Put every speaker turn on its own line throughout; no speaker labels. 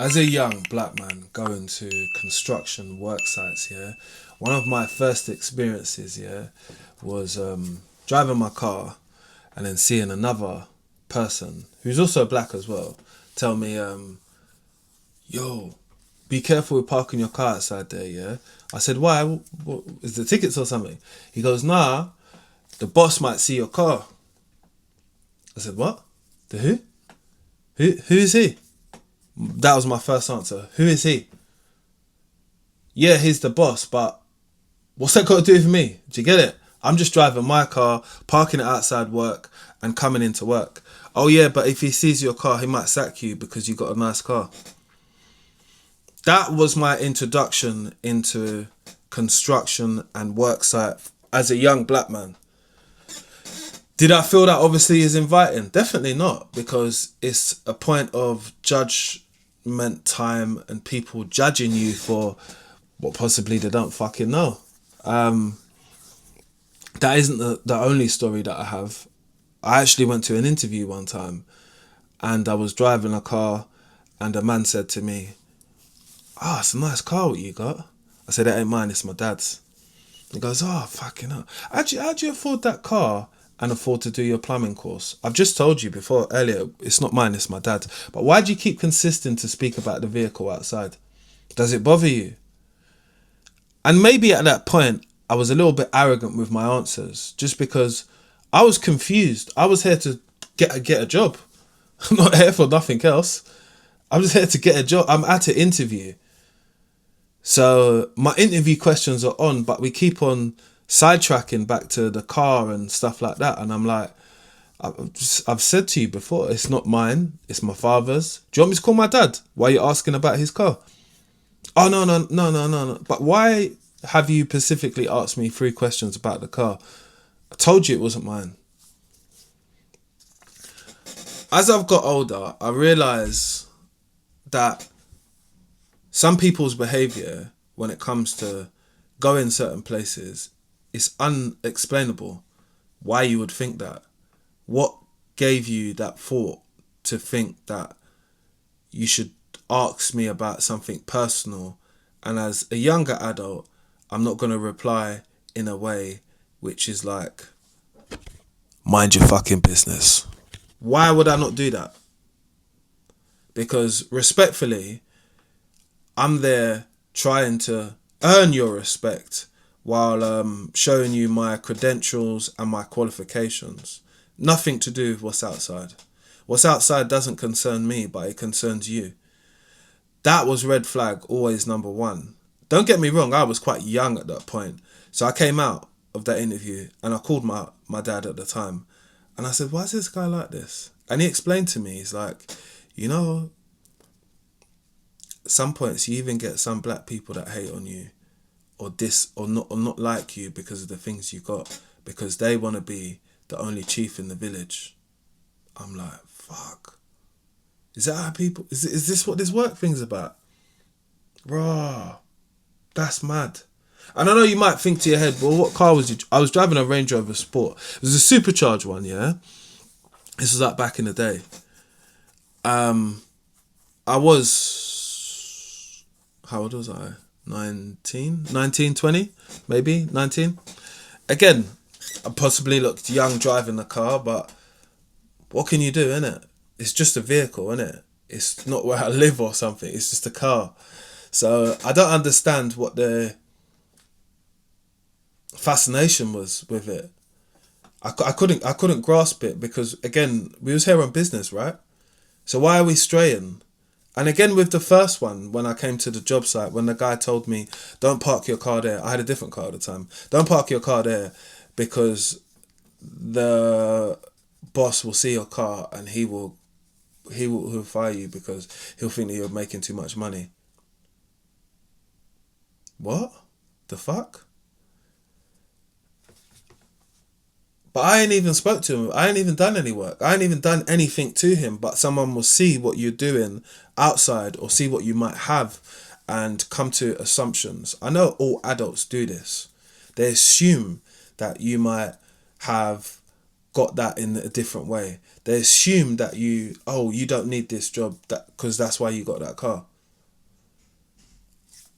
As a young black man going to construction work sites, yeah, one of my first experiences, yeah, was driving my car and then seeing another person who's also black as well tell me, yo, be careful with parking your car outside there, yeah. I said, why? What, is the tickets or something? He goes, nah, the boss might see your car. I said, what? The who? Who is he? That was my first answer. Who is he? Yeah, he's the boss, but what's that got to do with me? Do you get it? I'm just driving my car, parking it outside work, and coming into work. Oh yeah, but if he sees your car, he might sack you because you got a nice car. That was my introduction into construction and work site as a young black man. Did I feel that obviously is inviting? Definitely not, because it's a point of judgment time and people judging you for what possibly they don't fucking know. That isn't the only story that I have. I actually went to an interview one time and I was driving a car and a man said to me, it's a nice car what you got. I said, it ain't mine, it's my dad's. He goes, oh, fucking hell. How'd you afford that car and afford to do your plumbing course? I've just told you before, earlier, it's not mine, it's my dad's. But why do you keep consisting to speak about the vehicle outside? Does it bother you? And maybe at that point, I was a little bit arrogant with my answers, just because I was confused. I was here to get a job. I'm not here for nothing else. I'm just here to get a job. I'm at an interview. So my interview questions are on, but we keep on sidetracking back to the car and stuff like that. And I'm like, I've said to you before, it's not mine, it's my father's. Do you want me to call my dad? Why are you asking about his car? Oh, no. But why have you specifically asked me 3 questions about the car? I told you it wasn't mine. As I've got older, I realise that some people's behaviour when it comes to going certain places is unexplainable. Why you would think that? What gave you that thought to think that you should ask me about something personal, and as a younger adult, I'm not going to reply in a way which is like, mind your fucking business. Why would I not do that? Because respectfully, I'm there trying to earn your respect while showing you my credentials and my qualifications. Nothing to do with what's outside. What's outside doesn't concern me, but it concerns you. That was red flag, always number 1. Don't get me wrong, I was quite young at that point. So I came out of that interview and I called my dad at the time. And I said, why is this guy like this? And he explained to me, he's like, some points you even get some black people that hate on you or not like you because of the things you got, because they want to be the only chief in the village. I'm like, fuck. Is that how people... Is this what this work thing's about? Raw. That's mad. And I know you might think to your head, well, what car was you... I was driving a Range Rover Sport. It was a supercharged one, yeah? This was like back in the day. I was... How old was I? 19, 20? Maybe 19? Again, I possibly looked young driving the car, but what can you do, innit? It's just a vehicle, innit? It's not where I live or something. It's just a car. So I don't understand what the fascination was with it. I couldn't grasp it because, again, we was here on business, right? So why are we straying? And again, with the first one, when I came to the job site, when the guy told me, don't park your car there. I had a different car at the time. Don't park your car there because the boss will see your car and he'll fire you because he'll think that you're making too much money. What? The fuck? But I ain't even spoke to him. I ain't even done any work. I ain't even done anything to him. But someone will see what you're doing outside or see what you might have and come to assumptions. I know all adults do this. They assume that you might have got that in a different way. They assume that you don't need this job because that's why you got that car.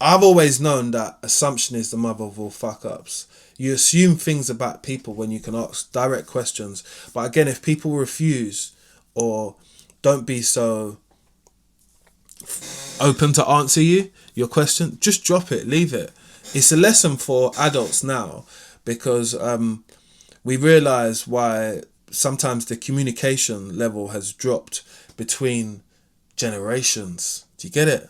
I've always known that assumption is the mother of all fuck ups. You assume things about people when you can ask direct questions. But again, if people refuse or don't be so open to answer your question, just drop it, leave it. It's a lesson for adults now, because we realize why sometimes the communication level has dropped between generations. Do you get it?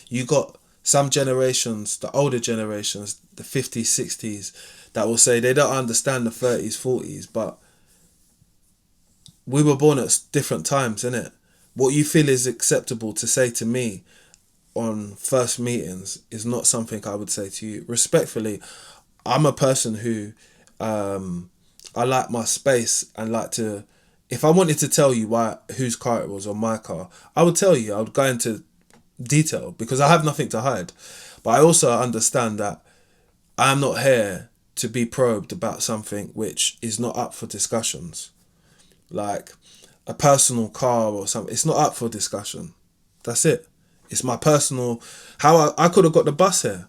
You got some generations, the older generations, the 50s, 60s, that will say they don't understand the 30s, 40s, but we were born at different times, innit? What you feel is acceptable to say to me on first meetings is not something I would say to you. Respectfully, I'm a person who I like my space and like to, if I wanted to tell you whose car it was or my car, I would tell you. I would go into detail because I have nothing to hide. But I also understand that I am not here to be probed about something which is not up for discussions. Like a personal car or something, it's not up for discussion. That's it. It's my personal, how I could have got the bus here.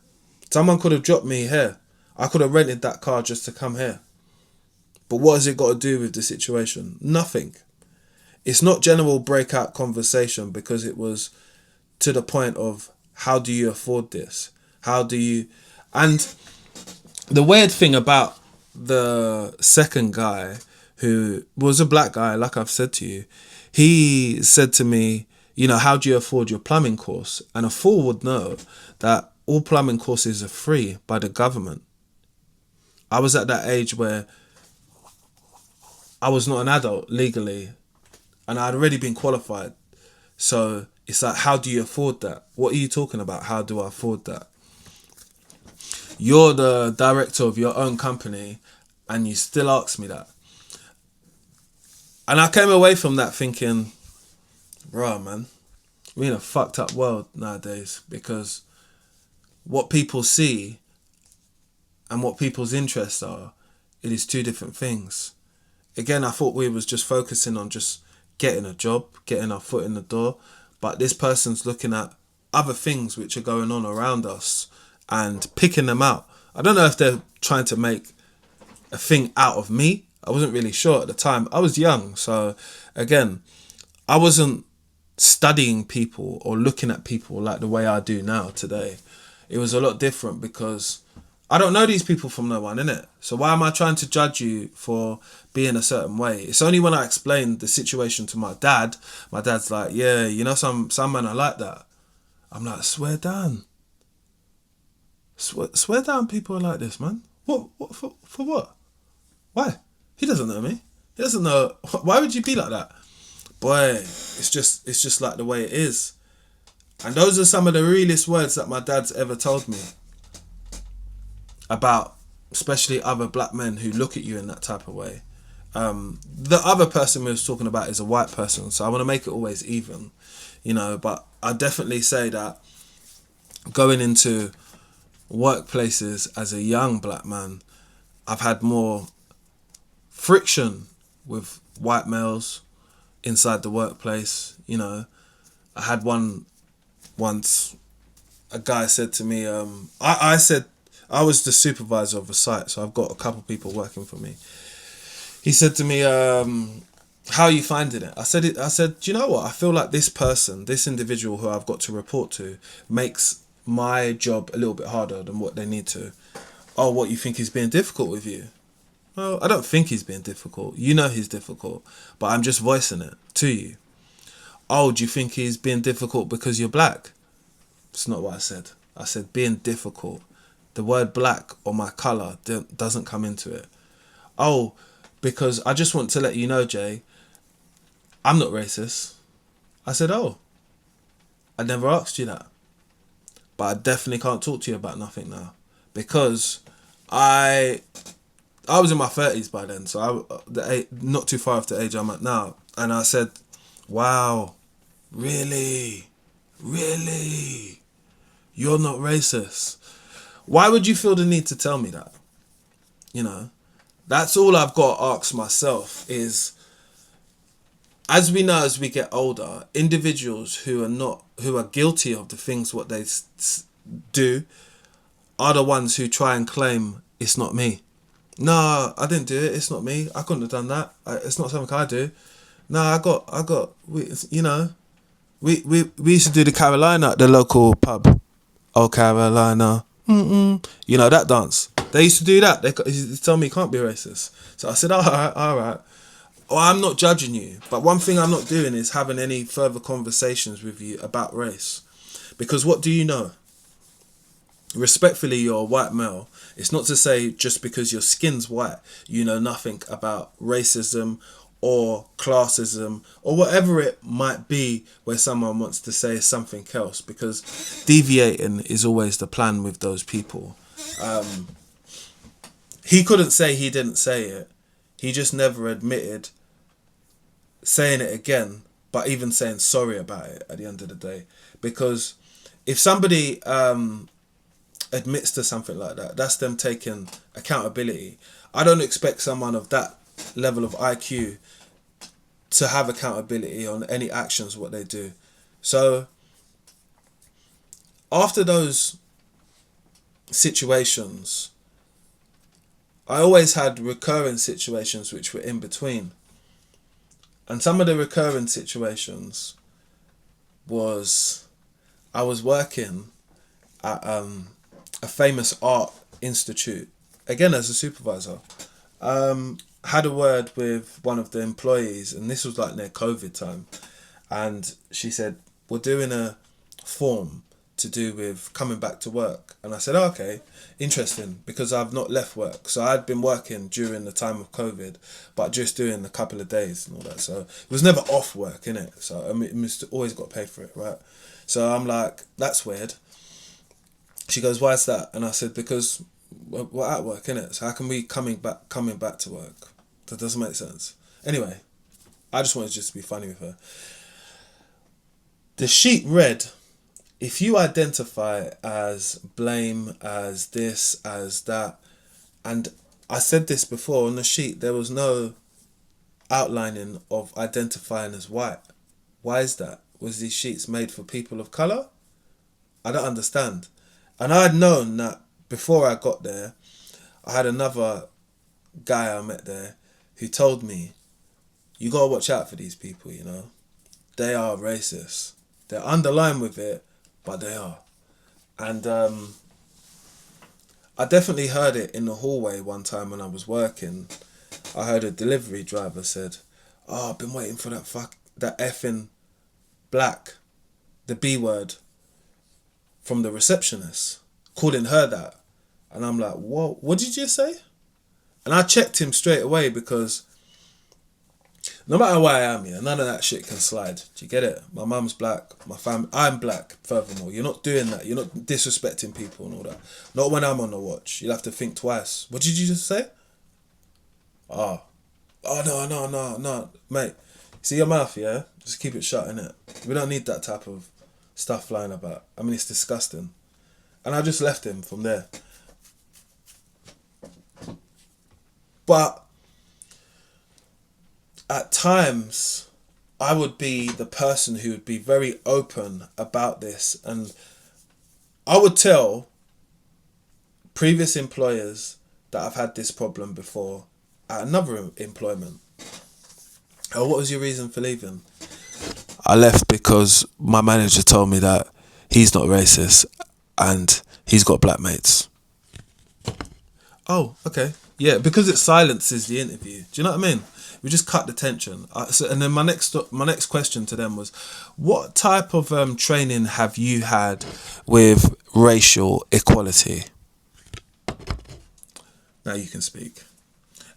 Someone could have dropped me here. I could have rented that car just to come here. But what has it got to do with the situation? Nothing. It's not general breakout conversation, because it was to the point of, how do you afford this? How do you... And the weird thing about the second guy, who was a black guy, like I've said to you, he said to me, you know, how do you afford your plumbing course? And a fool would know that all plumbing courses are free by the government. I was at that age where I was not an adult legally, and I'd already been qualified. So it's like, how do you afford that? What are you talking about? How do I afford that? You're the director of your own company and you still ask me that. And I came away from that thinking, bro, man, we're in a fucked up world nowadays, because what people see and what people's interests are, it is two different things. Again, I thought we was just focusing on just getting a job, getting our foot in the door. But this person's looking at other things which are going on around us and picking them out. I don't know if they're trying to make a thing out of me. I wasn't really sure at the time. I was young. So again, I wasn't studying people or looking at people like the way I do now today. It was a lot different, because I don't know these people from no one, innit? So why am I trying to judge you for being a certain way? It's only when I explained the situation to my dad's like, yeah, you know, some men are like that. I'm like, swear down. Swear down people are like this, man. What for what? Why? He doesn't know me. He doesn't know. Why would you be like that? Boy, it's just like the way it is. And those are some of the realest words that my dad's ever told me. About especially other black men who look at you in that type of way. The other person we was talking about is a white person, so I want to make it always even, you know. But I definitely say that going into workplaces as a young black man, I've had more friction with white males inside the workplace. You know, I had one once. A guy said to me, I said, I was the supervisor of a site, so I've got a couple people working for me. He said to me, how are you finding it? I said, do you know what? I feel like this person, this individual who I've got to report to, makes my job a little bit harder than what they need to. Oh, what, you think he's being difficult with you? Well, I don't think he's being difficult. You know he's difficult, but I'm just voicing it to you. Oh, do you think he's being difficult because you're black? It's not what I said. I said being difficult. The word black or my colour doesn't come into it. Oh, because I just want to let you know, Jay, I'm not racist. I said, oh, I never asked you that. But I definitely can't talk to you about nothing now. Because I was in my 30s by then, so not too far off the age I'm at now. And I said, wow, really? Really? You're not racist? Why would you feel the need to tell me that? You know, that's all I've got to ask myself is, as we know, as we get older, individuals who are guilty of the things what they do are the ones who try and claim it's not me. No, I didn't do it. It's not me. I couldn't have done that. It's not something I do. No, you know, we used to do the Carolina at the local pub. Oh, Carolina. Mm-mm. You know, that dance. They used to do that. They told me you can't be racist. So I said, all right. Oh, I'm not judging you. But one thing I'm not doing is having any further conversations with you about race. Because what do you know? Respectfully, you're a white male. It's not to say just because your skin's white, you know nothing about racism or classism or whatever it might be where someone wants to say something else, because deviating is always the plan with those people. He couldn't say he didn't say it. He just never admitted saying it again, but even saying sorry about it at the end of the day. Because if somebody admits to something like that, that's them taking accountability. I don't expect someone of that level of IQ to have accountability on any actions what they do. So after those situations, I always had recurring situations which were in between. And some of the recurring situations was I was working at a famous art institute, again as a supervisor. Had a word with one of the employees, and this was like near COVID time, and she said, we're doing a form to do with coming back to work. And I said, oh, okay, interesting, because I've not left work. So I'd been working during the time of COVID, but just doing a couple of days and all that. So it was never off work, innit? So I mean, always got paid for it, right? So I'm like, that's weird. She goes, why is that? And I said, because we're at work, innit? So how can we coming back to work? That doesn't make sense. Anyway, I just wanted just to be funny with her. The sheet read, if you identify as blame, as this, as that, and I said this before, on the sheet there was no outlining of identifying as white. Why is that? Was these sheets made for people of colour? I don't understand. And I had known that before I got there, I had another guy I met there who told me, you gotta watch out for these people, you know. They are racist. They're underlined with it, but they are. And I definitely heard it in the hallway one time when I was working. I heard a delivery driver said, oh, I've been waiting for that effing black, the B word, from the receptionist, calling her that. And I'm like, what did you say? And I checked him straight away, because no matter where I am here, none of that shit can slide. Do you get it? My mum's black, my family, I'm black, furthermore. You're not doing that. You're not disrespecting people and all that. Not when I'm on the watch. You'll have to think twice. What did you just say? Oh, no. Mate, see your mouth, yeah? Just keep it shut, innit? We don't need that type of stuff flying about. I mean, it's disgusting. And I just left him from there. But at times, I would be the person who would be very open about this. And I would tell previous employers that I've had this problem before at another employment. Oh, what was your reason for leaving? I left because my manager told me that he's not racist and he's got black mates. Oh, okay. Yeah, because it silences the interview. Do you know what I mean? We just cut the tension. And then my next question to them was, what type of training have you had with racial equality? Now you can speak.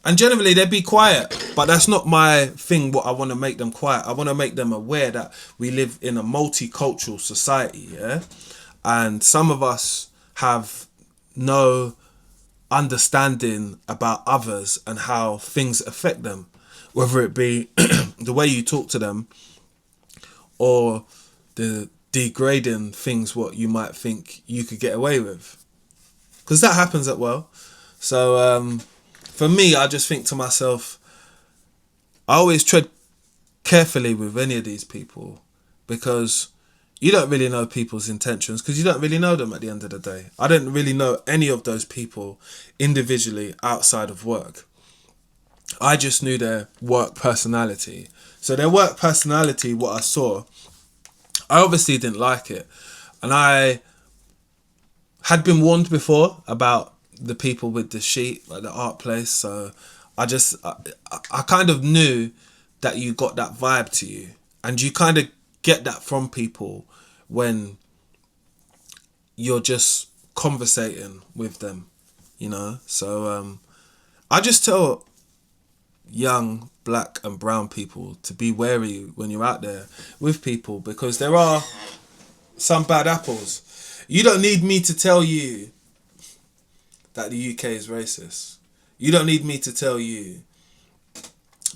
And generally they'd be quiet, but that's not my thing. What I want to make them quiet, I want to make them aware that we live in a multicultural society, yeah? And some of us have no understanding about others and how things affect them, whether it be the way you talk to them or the degrading things what you might think you could get away with, because that happens at well. So for me, I just think to myself, I always tread carefully with any of these people, because you don't really know people's intentions because you don't really know them at the end of the day. I didn't really know any of those people individually outside of work. I just knew their work personality. So their work personality, what I saw, I obviously didn't like it. And I had been warned before about the people with the sheet, like the art place. So I kind of knew that you got that vibe to you. And you kind of get that from people when you're just conversating with them, you know. So I just tell young black and brown people to be wary when you're out there with people, because there are some bad apples. You don't need me to tell you that the UK is racist. You don't need me to tell you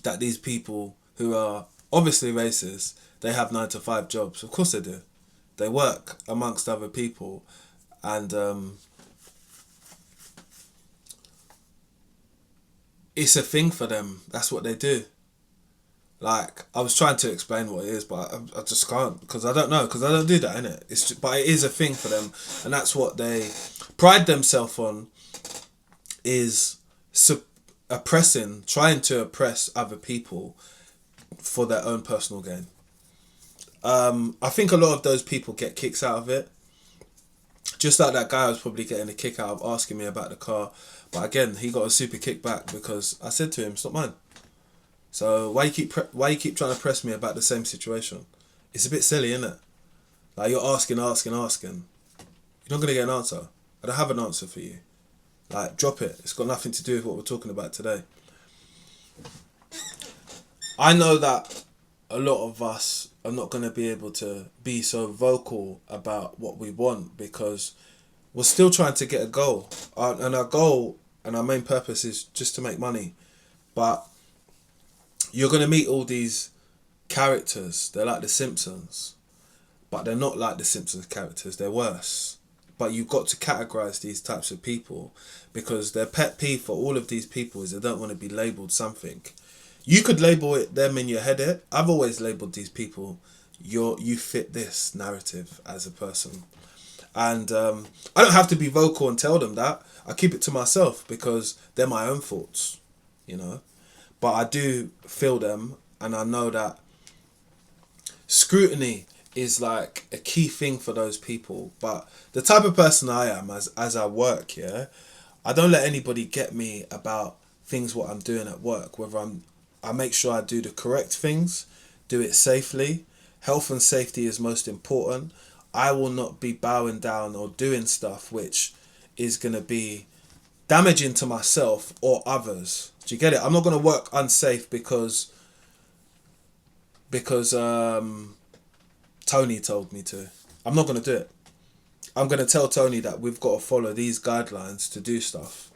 that these people who are obviously racist, they have 9-to-5 jobs. Of course they do. They work amongst other people, and it's a thing for them. That's what they do. Like, I was trying to explain what it is, but I just can't, because I don't know, because I don't do that, innit? It's just, but it is a thing for them, and that's what they pride themselves on, is trying to oppress other people for their own personal gain. I think a lot of those people get kicks out of it. Just like that guy was probably getting a kick out of asking me about the car. But again, he got a super kickback because I said to him, it's not mine. So why you keep trying to press me about the same situation? It's a bit silly, isn't it? Like, you're asking. You're not going to get an answer. I don't have an answer for you. Like, drop it. It's got nothing to do with what we're talking about today. I know that a lot of us are not going to be able to be so vocal about what we want, because we're still trying to get a goal. And our goal and our main purpose is just to make money. But you're going to meet all these characters. They're like the Simpsons. But they're not like the Simpsons characters. They're worse. But you've got to categorise these types of people, because their pet peeve for all of these people is they don't want to be labelled something. You could label them in your head. I've always labelled these people, you fit this narrative as a person. And I don't have to be vocal and tell them that. I keep it to myself because they're my own thoughts, you know. But I do feel them, and I know that scrutiny is like a key thing for those people. But the type of person I am, as I work, yeah, I don't let anybody get me about things what I'm doing at work. I make sure I do the correct things, do it safely. Health and safety is most important. I will not be bowing down or doing stuff which is going to be damaging to myself or others. Do you get it? I'm not going to work unsafe because Tony told me to. I'm not going to do it. I'm going to tell Tony that we've got to follow these guidelines to do stuff.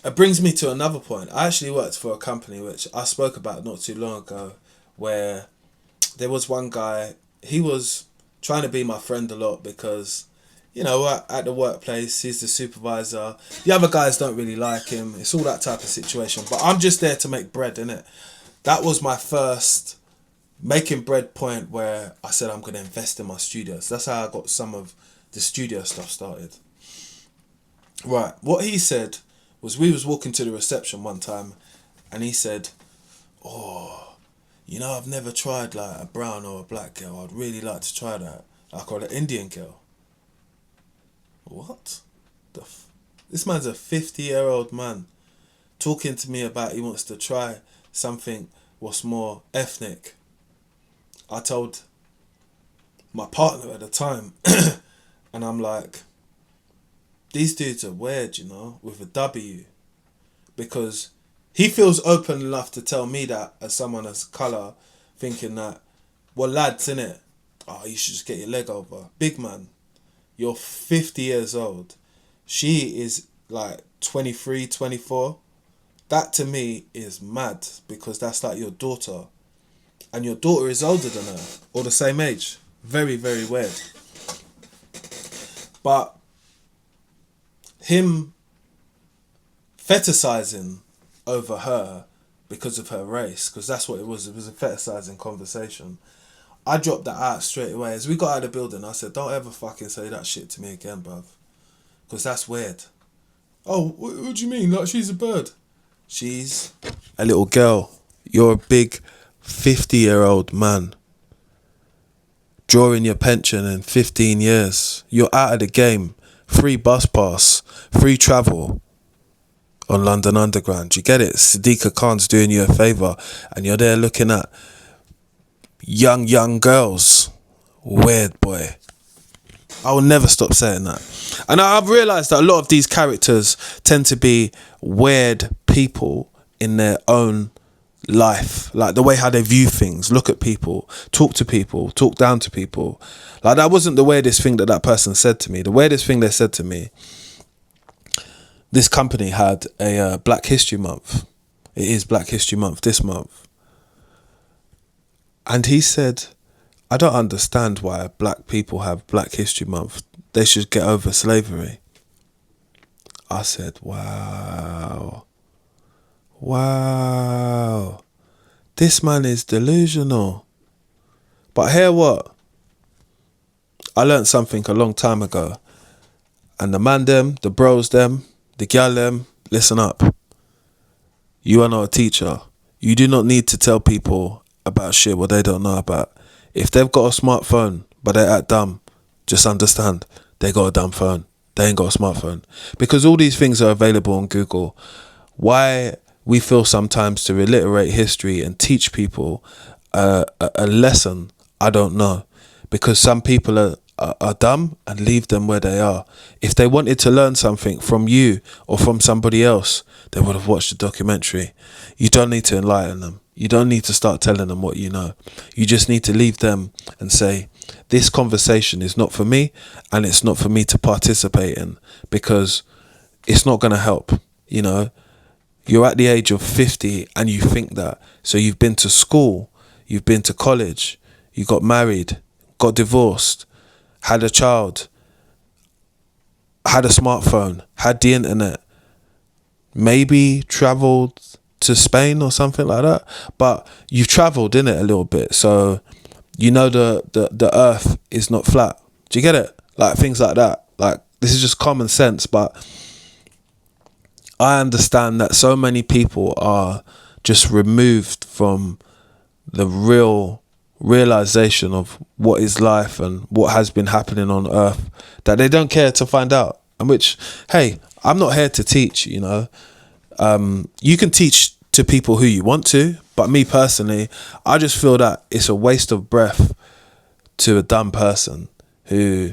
It brings me to another point. I actually worked for a company which I spoke about not too long ago, where there was one guy, he was trying to be my friend a lot because, you know, at the workplace, he's the supervisor. The other guys don't really like him. It's all that type of situation. But I'm just there to make bread, innit? That was my first making bread point, where I said I'm going to invest in my studios. That's how I got some of the studio stuff started. Right, what he said was, we was walking to the reception one time, and he said, oh, you know, I've never tried like a brown or a black girl. I'd really like to try that. Like, or an Indian girl. What? This man's a 50-year-old man talking to me about he wants to try something what's more ethnic. I told my partner at the time, and I'm like, these dudes are weird, you know, with a W. Because he feels open enough to tell me that as someone as colour, thinking that, well, lads, innit? Oh, you should just get your leg over. Big man, you're 50 years old. She is like 23, 24. That to me is mad, because that's like your daughter. And your daughter is older than her, or the same age. Very, very weird. But him fetishizing over her because of her race, because that's what it was a fetishizing conversation. I dropped that out straight away. As we got out of the building, I said, don't ever fucking say that shit to me again, bruv. Because that's weird. Oh, what do you mean? Like, she's a bird. She's a little girl. You're a big 50-year-old man. Drawing your pension in 15 years. You're out of the game. Free bus pass. Free travel on London Underground. You get it? Sadiqa Khan's doing you a favour. And you're there looking at young girls. Weird, boy. I will never stop saying that. And I've realised that a lot of these characters tend to be weird people in their own life. Like the way how they view things, look at people, talk to people, talk down to people. Like that wasn't the weirdest thing that person said to me. The weirdest thing they said to me, this company had a Black History Month. It is Black History Month this month. And he said, I don't understand why black people have Black History Month. They should get over slavery. I said, wow. This man is delusional. But hear what? I learned something a long time ago. And the man them, the bros them, the gal them, listen up. You are not a teacher. You do not need to tell people about shit what they don't know about. If they've got a smartphone but they act dumb, just understand they got a dumb phone. They ain't got a smartphone. Because all these things are available on Google. Why we feel sometimes to reiterate history and teach people a lesson, I don't know. Because some people are dumb, and leave them where they are. If they wanted to learn something from you or from somebody else, they would have watched the documentary. You don't need to enlighten them. You don't need to start telling them what you know. You just need to leave them and say, this conversation is not for me, and it's not for me to participate in, because it's not going to help. You know, you're at the age of 50 and you think that. So you've been to school, you've been to college, you got married, got divorced, had a child, had a smartphone, had the internet, maybe travelled to Spain or something like that. But you've travelled in it a little bit, so you know the earth is not flat. Do you get it? Like things like that. Like this is just common sense, but I understand that so many people are just removed from the realization of what is life and what has been happening on earth, that they don't care to find out. And which, hey, I'm not here to teach, you know. You can teach to people who you want to, but me personally, I just feel that it's a waste of breath to a dumb person who,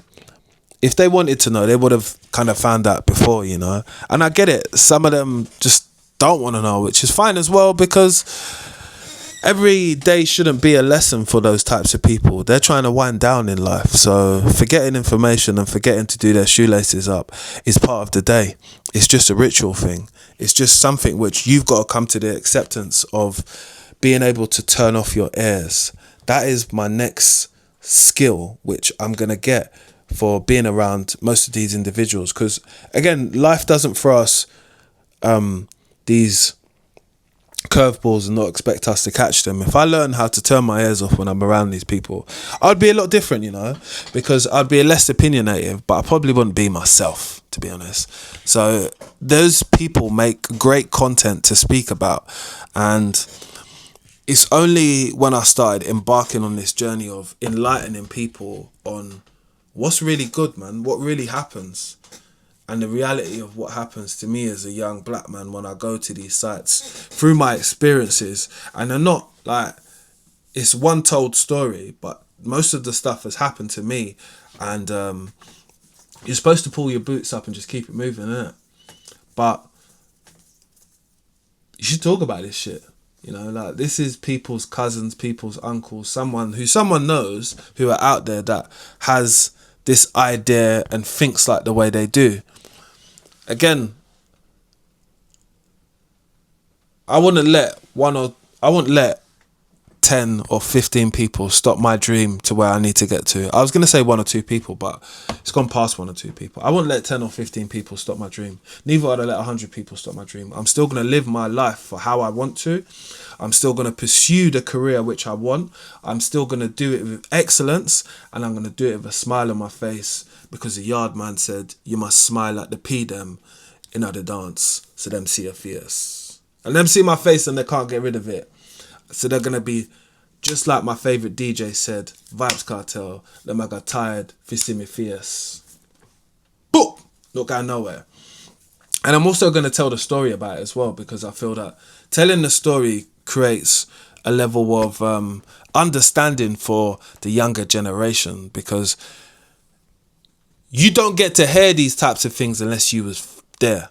if they wanted to know, they would have kind of found out before, you know. And I get it, some of them just don't want to know, which is fine as well, because every day shouldn't be a lesson for those types of people. They're trying to wind down in life. So forgetting information and forgetting to do their shoelaces up is part of the day. It's just a ritual thing. It's just something which you've got to come to the acceptance of, being able to turn off your ears. That is my next skill, which I'm going to get for being around most of these individuals. Because again, life doesn't throw us these curveballs and not expect us to catch them. If I learn how to turn my ears off when I'm around these people, I'd be a lot different, you know, because I'd be less opinionated, but I probably wouldn't be myself, to be honest. So those people make great content to speak about, and it's only when I started embarking on this journey of enlightening people on what's really good, man, what really happens, and the reality of what happens to me as a young black man when I go to these sites through my experiences. And they're not like, it's one told story, but most of the stuff has happened to me. And you're supposed to pull your boots up and just keep it moving, innit? But you should talk about this shit. You know, like this is people's cousins, people's uncles, someone knows who are out there that has this idea and thinks like the way they do. Again, I wouldn't let 10 or 15 people stop my dream to where I need to get to. I was going to say 1 or 2 people, but it's gone past 1 or 2 people. I wouldn't let 10 or 15 people stop my dream. Neither would I let 100 people stop my dream. I'm still going to live my life for how I want to. I'm still going to pursue the career which I want. I'm still going to do it with excellence, and I'm going to do it with a smile on my face, because the yard man said, you must smile at the P them in the dance, so them see a fierce. And them see my face and they can't get rid of it. So they're going to be just like my favourite DJ said, Vibes Cartel, them I got tired, fi see me fierce. Boom! Not going nowhere. And I'm also going to tell the story about it as well, because I feel that telling the story creates a level of understanding for the younger generation, because you don't get to hear these types of things unless you was there.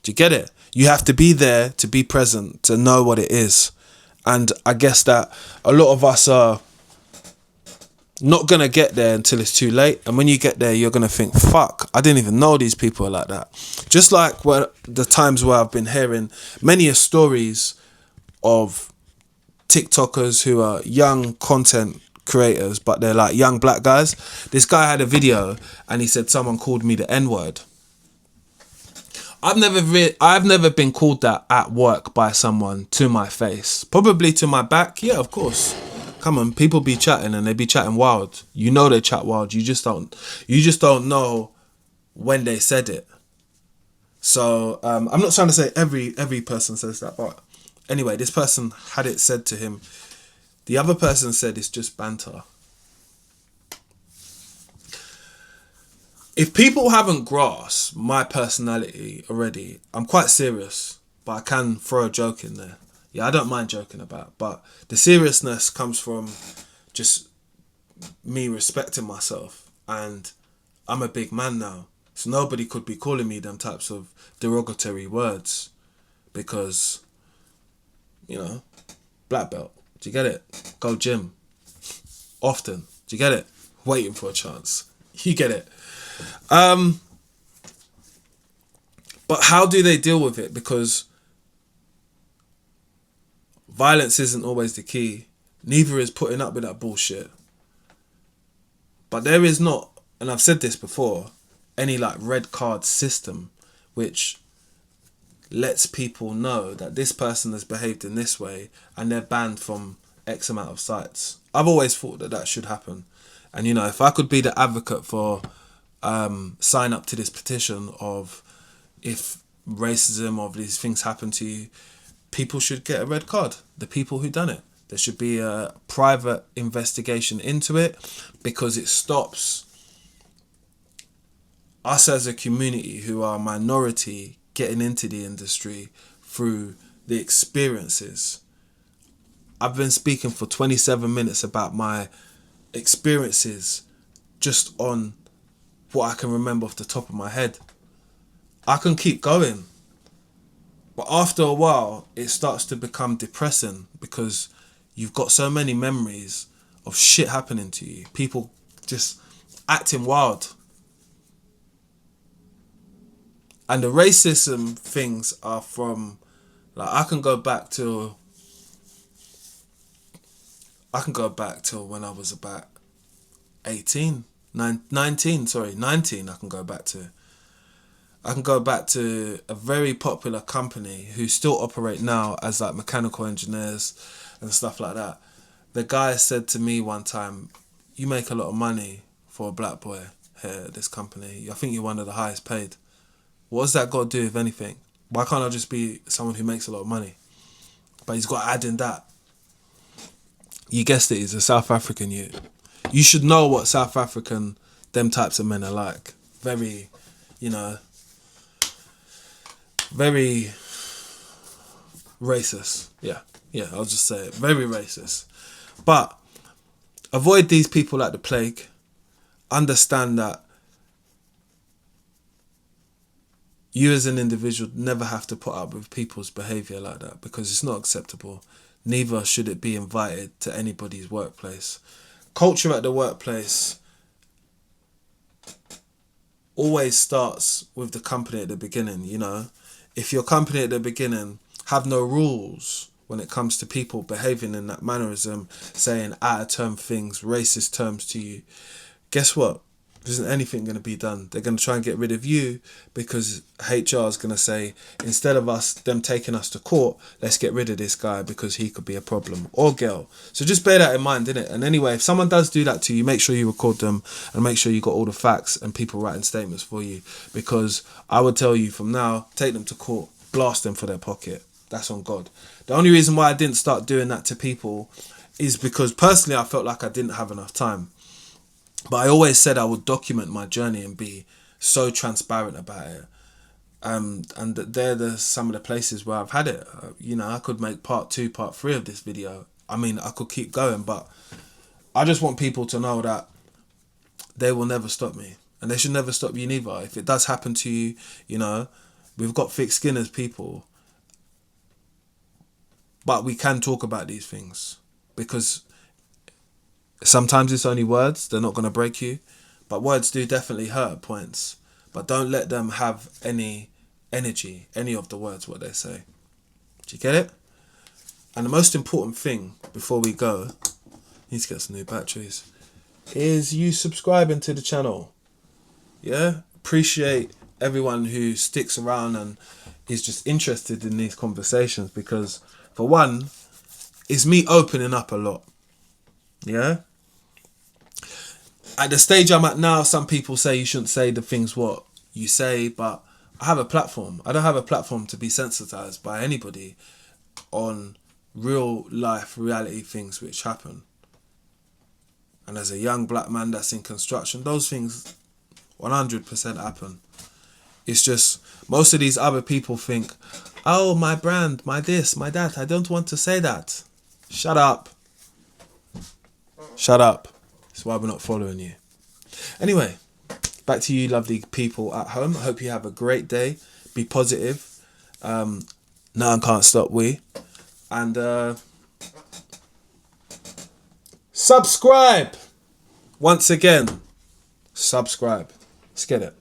Do you get it? You have to be there to be present, to know what it is. And I guess that a lot of us are not going to get there until it's too late. And when you get there, you're going to think, fuck, I didn't even know these people are like that. Just like the times where I've been hearing many stories of TikTokers who are young content creators, but they're like young black guys. This guy had a video and he said someone called me the N-word. I've never been called that at work by someone to my face. Probably to my back, yeah, of course. Come on, people be chatting and they be chatting wild. You know they chat wild. You just don't know when they said it. So I'm not trying to say every person says that, but anyway, this person had it said to him. The other person said it's just banter. If people haven't grasped my personality already, I'm quite serious, but I can throw a joke in there. Yeah, I don't mind joking about, but the seriousness comes from just me respecting myself, and I'm a big man now, so nobody could be calling me them types of derogatory words, because, you know, black belt. Do you get it? Go gym often. Do you get it? Waiting for a chance. You get it. But how do they deal with it? Because violence isn't always the key. Neither is putting up with that bullshit. But there is not, and I've said this before, any like red card system which lets people know that this person has behaved in this way and they're banned from X amount of sites. I've always thought that should happen. And, you know, if I could be the advocate for sign up to this petition of, if racism of these things happen to you, people should get a red card. The people who done it. There should be a private investigation into it, because it stops us as a community who are a minority getting into the industry through the experiences. I've been speaking for 27 minutes about my experiences just on what I can remember off the top of my head. I can keep going, but after a while it starts to become depressing, because you've got so many memories of shit happening to you, people just acting wild. And the racism things are from, like, I can go back to when I was about 19 I can go back to. I can go back to a very popular company who still operate now as like mechanical engineers and stuff like that. The guy said to me one time, "You make a lot of money for a black boy here at this company. I think you're one of the highest paid. What's that got to do with anything? Why can't I just be someone who makes a lot of money?" But he's got to add in that. You guessed it, he's a South African youth. You should know what South African, them types of men are like. Very, you know, very racist. Yeah, I'll just say it. Very racist. But avoid these people like the plague. Understand that you as an individual never have to put up with people's behaviour like that, because it's not acceptable. Neither should it be invited to anybody's workplace. Culture at the workplace always starts with the company at the beginning, you know. If your company at the beginning have no rules when it comes to people behaving in that mannerism, saying out-of-term things, racist terms to you, guess what? There isn't anything going to be done. They're going to try and get rid of you because HR is going to say, instead of them taking us to court, let's get rid of this guy because he could be a problem, or girl. So just bear that in mind, innit? And anyway, if someone does do that to you, make sure you record them and make sure you got all the facts and people writing statements for you, because I would tell you from now, take them to court, blast them for their pocket. That's on God. The only reason why I didn't start doing that to people is because personally I felt like I didn't have enough time. But I always said I would document my journey and be so transparent about it. And they're some of the places where I've had it. You know, I could make part 2, part 3 of this video. I mean, I could keep going, but I just want people to know that they will never stop me. And they should never stop you neither. If it does happen to you, you know, we've got thick skin as people. But we can talk about these things, because sometimes it's only words, they're not going to break you, but words do definitely hurt at points. But don't let them have any energy, any of the words, what they say. Do you get it? And the most important thing before we go, need to get some new batteries, is you subscribing to the channel. Yeah? Appreciate everyone who sticks around and is just interested in these conversations, because for one, it's me opening up a lot. Yeah? At the stage I'm at now, some people say you shouldn't say the things what you say, but I have a platform. I don't have a platform to be sensitized by anybody on real life reality things which happen. And as a young black man that's in construction, those things 100% happen. It's just most of these other people think, oh, my brand, my this, my that, I don't want to say that. Shut up. Shut up. That's why we're not following you. Anyway, back to you lovely people at home. I hope you have a great day. Be positive. No one can't stop we. And subscribe. Once again, subscribe. Let's get it.